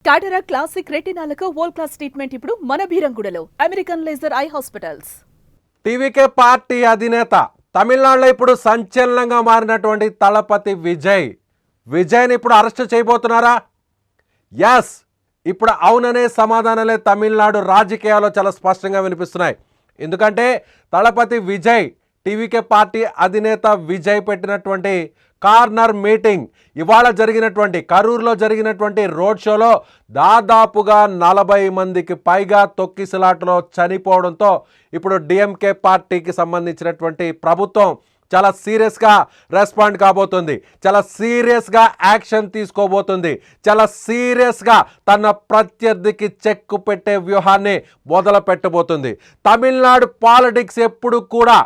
టాటరా classic రెటినాలకు world class treatment ఇప్పుడు మన భీరంగూడలో American laser eye hospitals. TVK party అధినేత తమిళనాడులో ఇప్పుడు సంచలనంగా మారినటువంటి తలపతి విజయ్ని ఇప్పుడు అరెస్ట్ చేయబోతున్నారా? ఎస్, ఇప్పుడు అవుననే సమాధానాలే తమిళనాడు రాజకీయాల్లో చాలా స్పష్టంగా వినిపిస్తున్నాయి. ఎందుకంటే తలపతి విజయ్, టీవీకే పార్టీ అధినేత విజయ్ పెట్టినటువంటి కార్నర్ మీటింగ్ ఇవాళ జరిగినటువంటి కరూరులో జరిగినటువంటి రోడ్ షోలో దాదాపుగా 40 మందికి పైగా తొక్కిసలాటలో చనిపోవడంతో ఇప్పుడు డిఎంకే పార్టీకి సంబంధించినటువంటి ప్రభుత్వం చాలా సీరియస్గా రెస్పాండ్ కాబోతుంది, చాలా సీరియస్గా యాక్షన్ తీసుకోబోతుంది, చాలా సీరియస్గా తన ప్రత్యర్థికి చెక్కు పెట్టే వ్యూహాన్ని మొదలు పెట్టబోతుంది. తమిళనాడు పాలిటిక్స్ ఎప్పుడు కూడా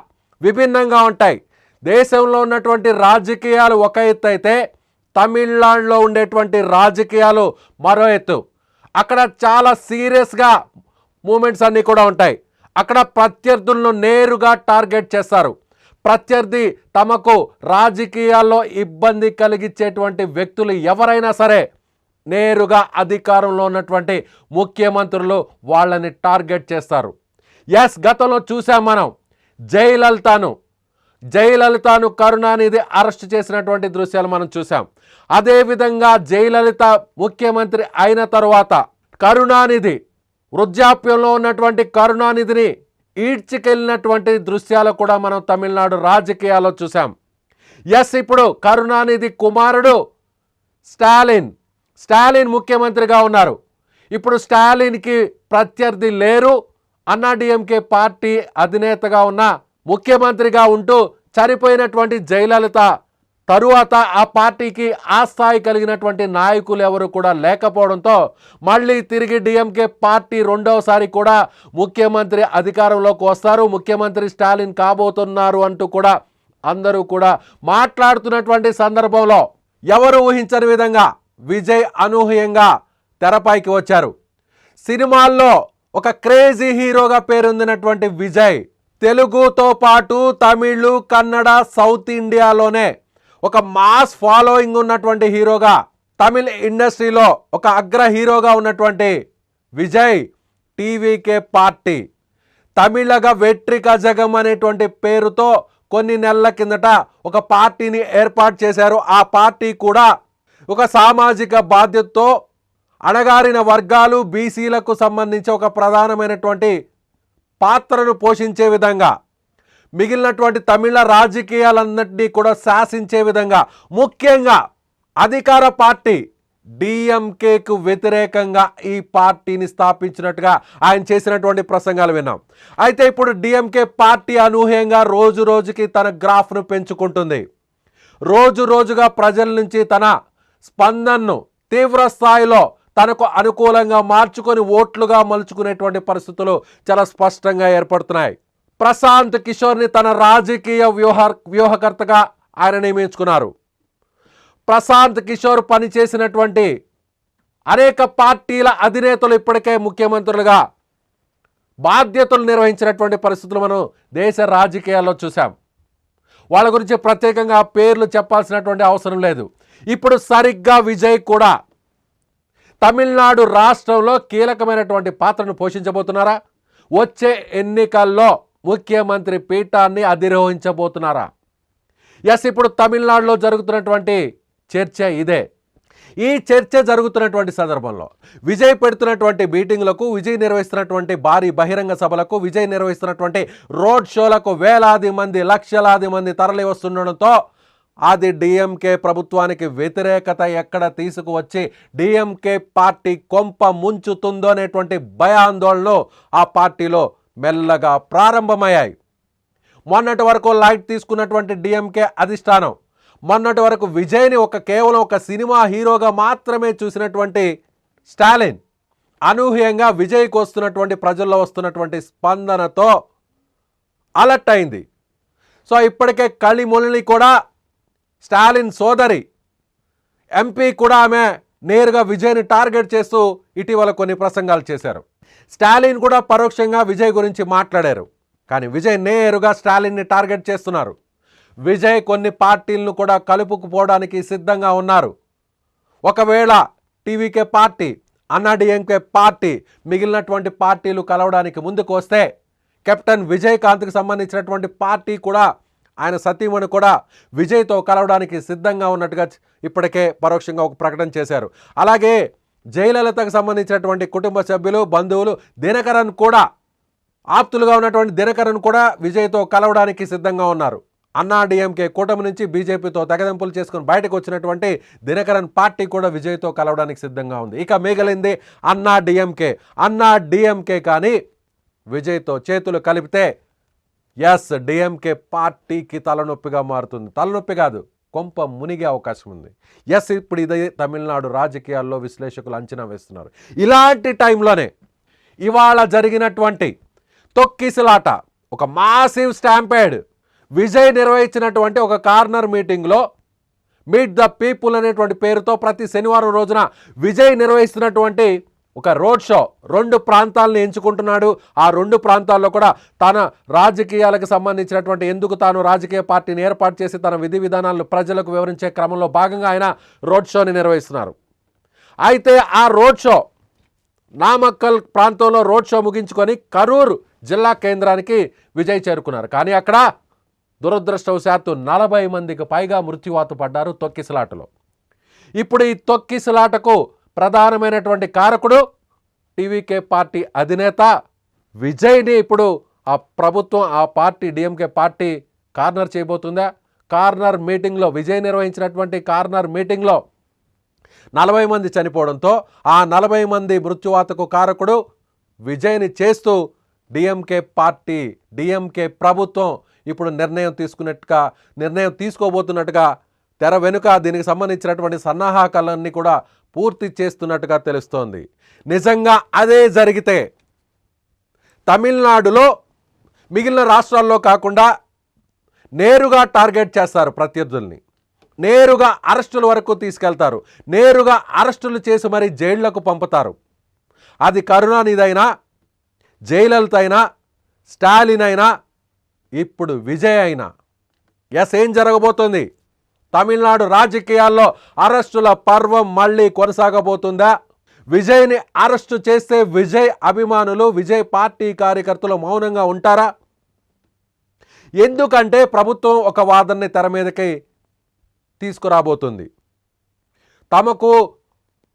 విభిన్నంగా ఉంటాయి. దేశంలో ఉన్నటువంటి రాజకీయాలు ఒక ఎత్తు అయితే తమిళనాడులో ఉండేటువంటి రాజకీయాలు మరో ఎత్తు. అక్కడ చాలా సీరియస్గా మూమెంట్స్ అన్నీ కూడా ఉంటాయి. అక్కడ ప్రత్యర్థులను నేరుగా టార్గెట్ చేస్తారు. ప్రత్యర్థి తమకు రాజకీయాల్లో ఇబ్బంది కలిగించేటువంటి వ్యక్తులు ఎవరైనా సరే నేరుగా అధికారంలో ఉన్నటువంటి ముఖ్యమంత్రులు వాళ్ళని టార్గెట్ చేస్తారు. ఎస్, గతంలో చూసాం మనం జయలలితను కరుణానిధి అరెస్ట్ చేసినటువంటి దృశ్యాలు మనం చూసాం. అదేవిధంగా జయలలిత ముఖ్యమంత్రి అయిన తరువాత కరుణానిధి, వృద్ధాప్యంలో ఉన్నటువంటి కరుణానిధిని ఈడ్చికెళ్ళినటువంటి దృశ్యాలు కూడా మనం తమిళనాడు రాజకీయాల్లో చూసాం. ఎస్, ఇప్పుడు కరుణానిధి కుమారుడు స్టాలిన్ ముఖ్యమంత్రిగా ఉన్నారు. ఇప్పుడు స్టాలిన్కి ప్రత్యర్థి లేరు. అన్నాడీఎంకే పార్టీ అధినేతగా ఉన్న ముఖ్యమంత్రిగా ఉంటూ చనిపోయినటువంటి జయలలిత తరువాత ఆ పార్టీకి ఆ స్థాయి కలిగినటువంటి నాయకులు ఎవరు కూడా లేకపోవడంతో మళ్ళీ తిరిగి డిఎంకే పార్టీ రెండవసారి కూడా ముఖ్యమంత్రి అధికారంలోకి వస్తారు, ముఖ్యమంత్రి స్టాలిన్ కాబోతున్నారు అంటూ కూడా అందరూ కూడా మాట్లాడుతున్నటువంటి సందర్భంలో ఎవరు ఊహించని విధంగా విజయ్ అనూహ్యంగా తెరపైకి వచ్చారు. సినిమాల్లో ఒక క్రేజీ హీరోగా పేరొందినటువంటి విజయ్ తెలుగుతో పాటు తమిళ్, కన్నడ, సౌత్ ఇండియాలోనే ఒక మాస్ ఫాలోయింగ్ ఉన్నటువంటి హీరోగా, తమిళ ఇండస్ట్రీలో ఒక అగ్ర హీరోగా ఉన్నటువంటి విజయ్ టీవీకే పార్టీ తమిళగా వెట్రి కజగం అనేటువంటి పేరుతో కొన్ని నెలల కిందట ఒక పార్టీని ఏర్పాటు చేశారు. ఆ పార్టీ కూడా ఒక సామాజిక బాధ్యతతో అణగారిన వర్గాలు, బీసీలకు సంబంధించి ఒక ప్రధానమైనటువంటి పాత్రను పోషించే విధంగా, మిగిలినటువంటి తమిళ రాజకీయాలన్నింటినీ కూడా శాసించే విధంగా, ముఖ్యంగా అధికార పార్టీ డిఎంకేకు వ్యతిరేకంగా ఈ పార్టీని స్థాపించినట్టుగా ఆయన చేసినటువంటి ప్రసంగాలు విన్నాం. అయితే ఇప్పుడు డిఎంకే పార్టీ అనూహ్యంగా రోజు రోజుకి తన గ్రాఫ్ను పెంచుకుంటుంది. రోజుగా ప్రజల నుంచి తన స్పందనను తీవ్ర స్థాయిలో తనకు అనుకూలంగా మార్చుకొని ఓట్లుగా మలుచుకునేటువంటి పరిస్థితులు చాలా స్పష్టంగా ఏర్పడుతున్నాయి. ప్రశాంత్ కిషోర్ని తన రాజకీయ వ్యూహకర్తగా ఆయన నియమించుకున్నారు. ప్రశాంత్ కిషోర్ పనిచేసినటువంటి అనేక పార్టీల అధినేతలు ఇప్పటికే ముఖ్యమంత్రులుగా బాధ్యతలు నిర్వహించినటువంటి పరిస్థితులు మనం దేశ రాజకీయాల్లో చూసాం. వాళ్ళ గురించి ప్రత్యేకంగా పేర్లు చెప్పాల్సినటువంటి అవసరం లేదు. ఇప్పుడు సరిగ్గా విజయ్ కూడా తమిళనాడు రాష్ట్రంలో కీలకమైనటువంటి పాత్రను పోషించబోతున్నారా? వచ్చే ఎన్నికల్లో ముఖ్యమంత్రి పీఠాన్ని అధిరోహించబోతున్నారా? ఎస్, ఇప్పుడు తమిళనాడులో జరుగుతున్నటువంటి చర్చ ఇదే. ఈ చర్చ జరుగుతున్నటువంటి సందర్భంలో విజయ్ పెడుతున్నటువంటి మీటింగ్లకు, విజయ్ నిర్వహిస్తున్నటువంటి భారీ బహిరంగ సభలకు, విజయ్ నిర్వహిస్తున్నటువంటి రోడ్ షోలకు వేలాది మంది, లక్షలాది మంది తరలి వస్తుండడంతో అది డిఎంకే ప్రభుత్వానికి వ్యతిరేకత ఎక్కడ తీసుకువచ్చి డిఎంకే పార్టీ కొంప ముంచుతుందో అనేటువంటి భయాందోళనలు ఆ పార్టీలో మెల్లగా ప్రారంభమయ్యాయి. మొన్నటి వరకు లైట్ తీసుకున్నటువంటి డిఎంకే అధిష్టానం, మొన్నటి వరకు విజయ్ని కేవలం ఒక సినిమా హీరోగా మాత్రమే చూసినటువంటి స్టాలిన్ అనూహ్యంగా విజయ్కి వస్తున్నటువంటి ప్రజల్లో వస్తున్నటువంటి స్పందనతో అలర్ట్ అయింది. సో ఇప్పటికే కళిమొళిని కూడా స్టాలిన్ సోదరి ఎంపీ కూడా ఆమె నేరుగా విజయ్ని టార్గెట్ చేస్తూ ఇటీవల కొన్ని ప్రసంగాలు చేశారు. స్టాలిన్ కూడా పరోక్షంగా విజయ్ గురించి మాట్లాడారు. కానీ విజయ్ నేరుగా స్టాలిన్ని టార్గెట్ చేస్తున్నారు. విజయ్ కొన్ని పార్టీలను కూడా కలుపుకుపోవడానికి సిద్ధంగా ఉన్నారు. ఒకవేళ టీవీకే పార్టీ అన్నాడీఎంకే పార్టీ మిగిలినటువంటి పార్టీలు కలవడానికి ముందుకు వస్తే కెప్టెన్ విజయకాంత్కి సంబంధించినటువంటి పార్టీ కూడా ఆయన సతీమణి కూడా విజయ్తో కలవడానికి సిద్ధంగా ఉన్నట్టుగా ఇప్పటికే పరోక్షంగా ఒక ప్రకటన చేశారు. అలాగే జయలలితకు సంబంధించినటువంటి కుటుంబ సభ్యులు బంధువులు దినకరన్ కూడా ఆప్తులుగా ఉన్నటువంటి దినకరన్ కూడా విజయ్తో కలవడానికి సిద్ధంగా ఉన్నారు. అన్నాడీఎంకే కూటమి నుంచి బీజేపీతో తెగదెంపులు చేసుకుని బయటకు వచ్చినటువంటి దినకరన్ పార్టీ కూడా విజయ్తో కలవడానికి సిద్ధంగా ఉంది. ఇక మిగిలింది అన్నాడీఎంకే కానీ విజయ్తో చేతులు కలిపితే ఎస్ డిఎంకే పార్టీకి తలనొప్పిగా మారుతుంది. తలనొప్పి కాదు, కొంప మునిగే అవకాశం ఉంది. ఎస్ ఇప్పుడు ఇదే తమిళనాడు రాజకీయాల్లో విశ్లేషకులు అంచనా వేస్తున్నారు. ఇలాంటి టైంలోనే ఇవాళ జరిగినటువంటి తొక్కిసలాట, ఒక మాసివ్ స్టాంపేడ్, విజయ్ నిర్వహించినటువంటి ఒక కార్నర్ మీటింగ్లో మీట్ ద పీపుల్ అనేటువంటి పేరుతో ప్రతి శనివారం రోజున విజయ్ నిర్వహిస్తున్నటువంటి ఒక రోడ్ షో 2 ప్రాంతాలను ఎంచుకుంటున్నాడు. ఆ 2 ప్రాంతాల్లో కూడా తన రాజకీయాలకు సంబంధించినటువంటి ఎందుకు తాను రాజకీయ పార్టీని ఏర్పాటు చేసి తన విధి విధానాలను ప్రజలకు వివరించే క్రమంలో భాగంగా ఆయన రోడ్ షోని నిర్వహిస్తున్నారు. అయితే ఆ రోడ్ షో నామక్కల్ ప్రాంతంలో రోడ్ షో ముగించుకొని కరూరు జిల్లా కేంద్రానికి విజయ్ చేరుకున్నారు. కానీ అక్కడ దురదృష్టవశాత్తు 40 మందికి పైగా మృత్యువాత పడ్డారు తొక్కిసలాటలో. ఇప్పుడు ఈ తొక్కిసలాటకు ప్రధానమైనటువంటి కారకుడు టీవీకే పార్టీ అధినేత విజయ్ని ఇప్పుడు ఆ ప్రభుత్వం, ఆ పార్టీ డిఎంకే పార్టీ కార్నర్ చేయబోతుందా? కార్నర్ మీటింగ్లో విజయ్ నిర్వహించినటువంటి కార్నర్ మీటింగ్లో 40 మంది చనిపోవడంతో ఆ 40 మంది మృత్యువాతకు కారకుడు విజయ్ని చేస్తూ డిఎంకే పార్టీ, డిఎంకే ప్రభుత్వం ఇప్పుడు నిర్ణయం తీసుకోబోతున్నట్టుగా తెర వెనుక దీనికి సంబంధించినటువంటి సన్నాహకాలన్నీ కూడా పూర్తి చేస్తున్నట్టుగా తెలుస్తోంది. నిజంగా అదే జరిగితే తమిళనాడులో మిగిలిన రాష్ట్రాల్లో కాకుండా నేరుగా టార్గెట్ చేస్తారు ప్రత్యర్థుల్ని, నేరుగా అరెస్టుల వరకు తీసుకెళ్తారు, నేరుగా అరెస్టులు చేసి మరీ జైళ్లకు పంపుతారు. అది కరుణానిధి, జయలలిత అయినా, స్టాలిన్ అయినా, ఇప్పుడు విజయ్ అయినా. ఎస్, ఏం జరగబోతోంది? తమిళనాడు రాజకీయాల్లో అరెస్టుల పర్వం మళ్ళీ కొనసాగబోతుందా? విజయ్ని అరెస్టు చేస్తే విజయ్ అభిమానులు, విజయ్ పార్టీ కార్యకర్తలు మౌనంగా ఉంటారా? ఎందుకంటే ప్రభుత్వం ఒక వాదనని తెర మీదకి తీసుకురాబోతుంది.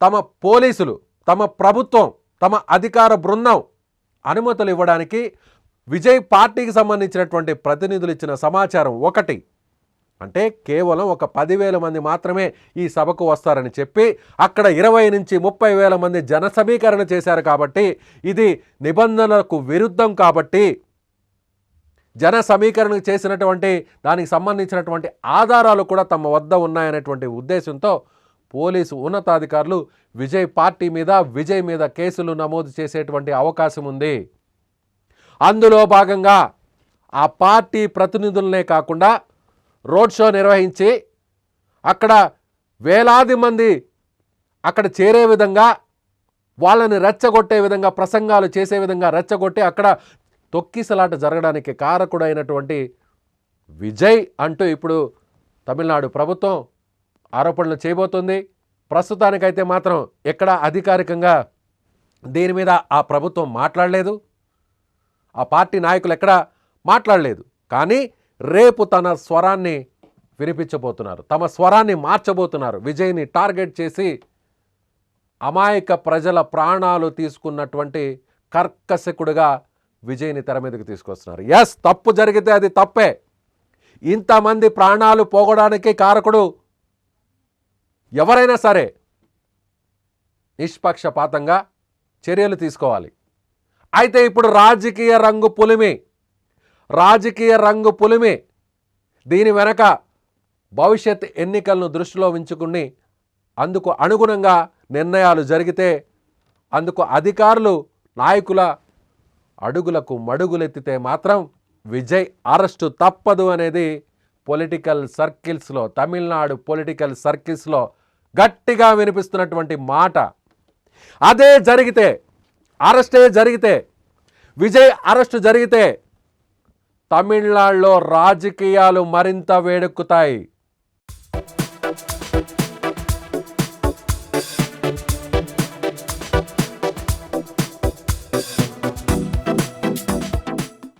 తమ పోలీసులు, తమ ప్రభుత్వం, తమ అధికార బృందం అనుమతులు ఇవ్వడానికి విజయ్ పార్టీకి సంబంధించినటువంటి ప్రతినిధులు ఇచ్చిన సమాచారం ఒకటి. అంటే కేవలం ఒక 10,000 మంది మాత్రమే ఈ సభకు వస్తారని చెప్పి అక్కడ 20 నుంచి 30,000 మంది జన సమీకరణ చేశారు. కాబట్టి ఇది నిబంధనలకు విరుద్ధం. కాబట్టి జన సమీకరణ చేసినటువంటి దానికి సంబంధించినటువంటి ఆధారాలు కూడా తమ వద్ద ఉన్నాయనేటువంటి ఉద్దేశంతో పోలీసు ఉన్నతాధికారులు విజయ్ పార్టీ మీద, విజయ్ మీద కేసులు నమోదు చేసేటువంటి అవకాశం ఉంది. అందులో భాగంగా ఆ పార్టీ ప్రతినిధులనే కాకుండా రోడ్ షో నిర్వహించి అక్కడ వేలాది మంది అక్కడ చేరే విధంగా, వాళ్ళని రెచ్చగొట్టే విధంగా, ప్రసంగాలు చేసే విధంగా రెచ్చగొట్టి అక్కడ తొక్కిసలాట జరగడానికి కారకుడైనటువంటి విజయ్ అంటూ ఇప్పుడు తమిళనాడు ప్రభుత్వం ఆరోపణలు చేయబోతుంది. ప్రస్తుతానికైతే మాత్రం ఎక్కడ అధికారికంగా దీని మీద ఆ ప్రభుత్వం మాట్లాడలేదు, ఆ పార్టీ నాయకులు ఎక్కడ మాట్లాడలేదు. కానీ రేపు తన స్వరాన్ని వినిపించబోతున్నారు, తమ స్వరాన్ని మార్చబోతున్నారు. విజయ్ని టార్గెట్ చేసి అమాయక ప్రజల ప్రాణాలు తీసుకున్నటువంటి కర్కశకుడుగా విజయ్ని తెర మీదకి తీసుకొస్తున్నారు. ఎస్, తప్పు జరిగితే అది తప్పే. ఇంతమంది ప్రాణాలు పోగడానికి కారకుడు ఎవరైనా సరే నిష్పక్షపాతంగా చర్యలు తీసుకోవాలి. అయితే ఇప్పుడు రాజకీయ రంగు పులిమి దీని వెనక భవిష్యత్ ఎన్నికలను దృష్టిలో ఉంచుకుని అందుకు అనుగుణంగా నిర్ణయాలు జరిగితే, అందుకు అధికారులు, నాయకుల అడుగులకు మడుగులెత్తితే మాత్రం విజయ్ అరెస్టు తప్పదు అనేది పొలిటికల్ సర్కిల్స్లో, తమిళనాడు పొలిటికల్ సర్కిల్స్లో గట్టిగా వినిపిస్తున్నటువంటి మాట. అదే జరిగితే, అరెస్టే జరిగితే, విజయ్ అరెస్టు జరిగితే తమిళనాడులో రాజకీయాలు మరింత వేడెక్కుతాయి. నమస్తే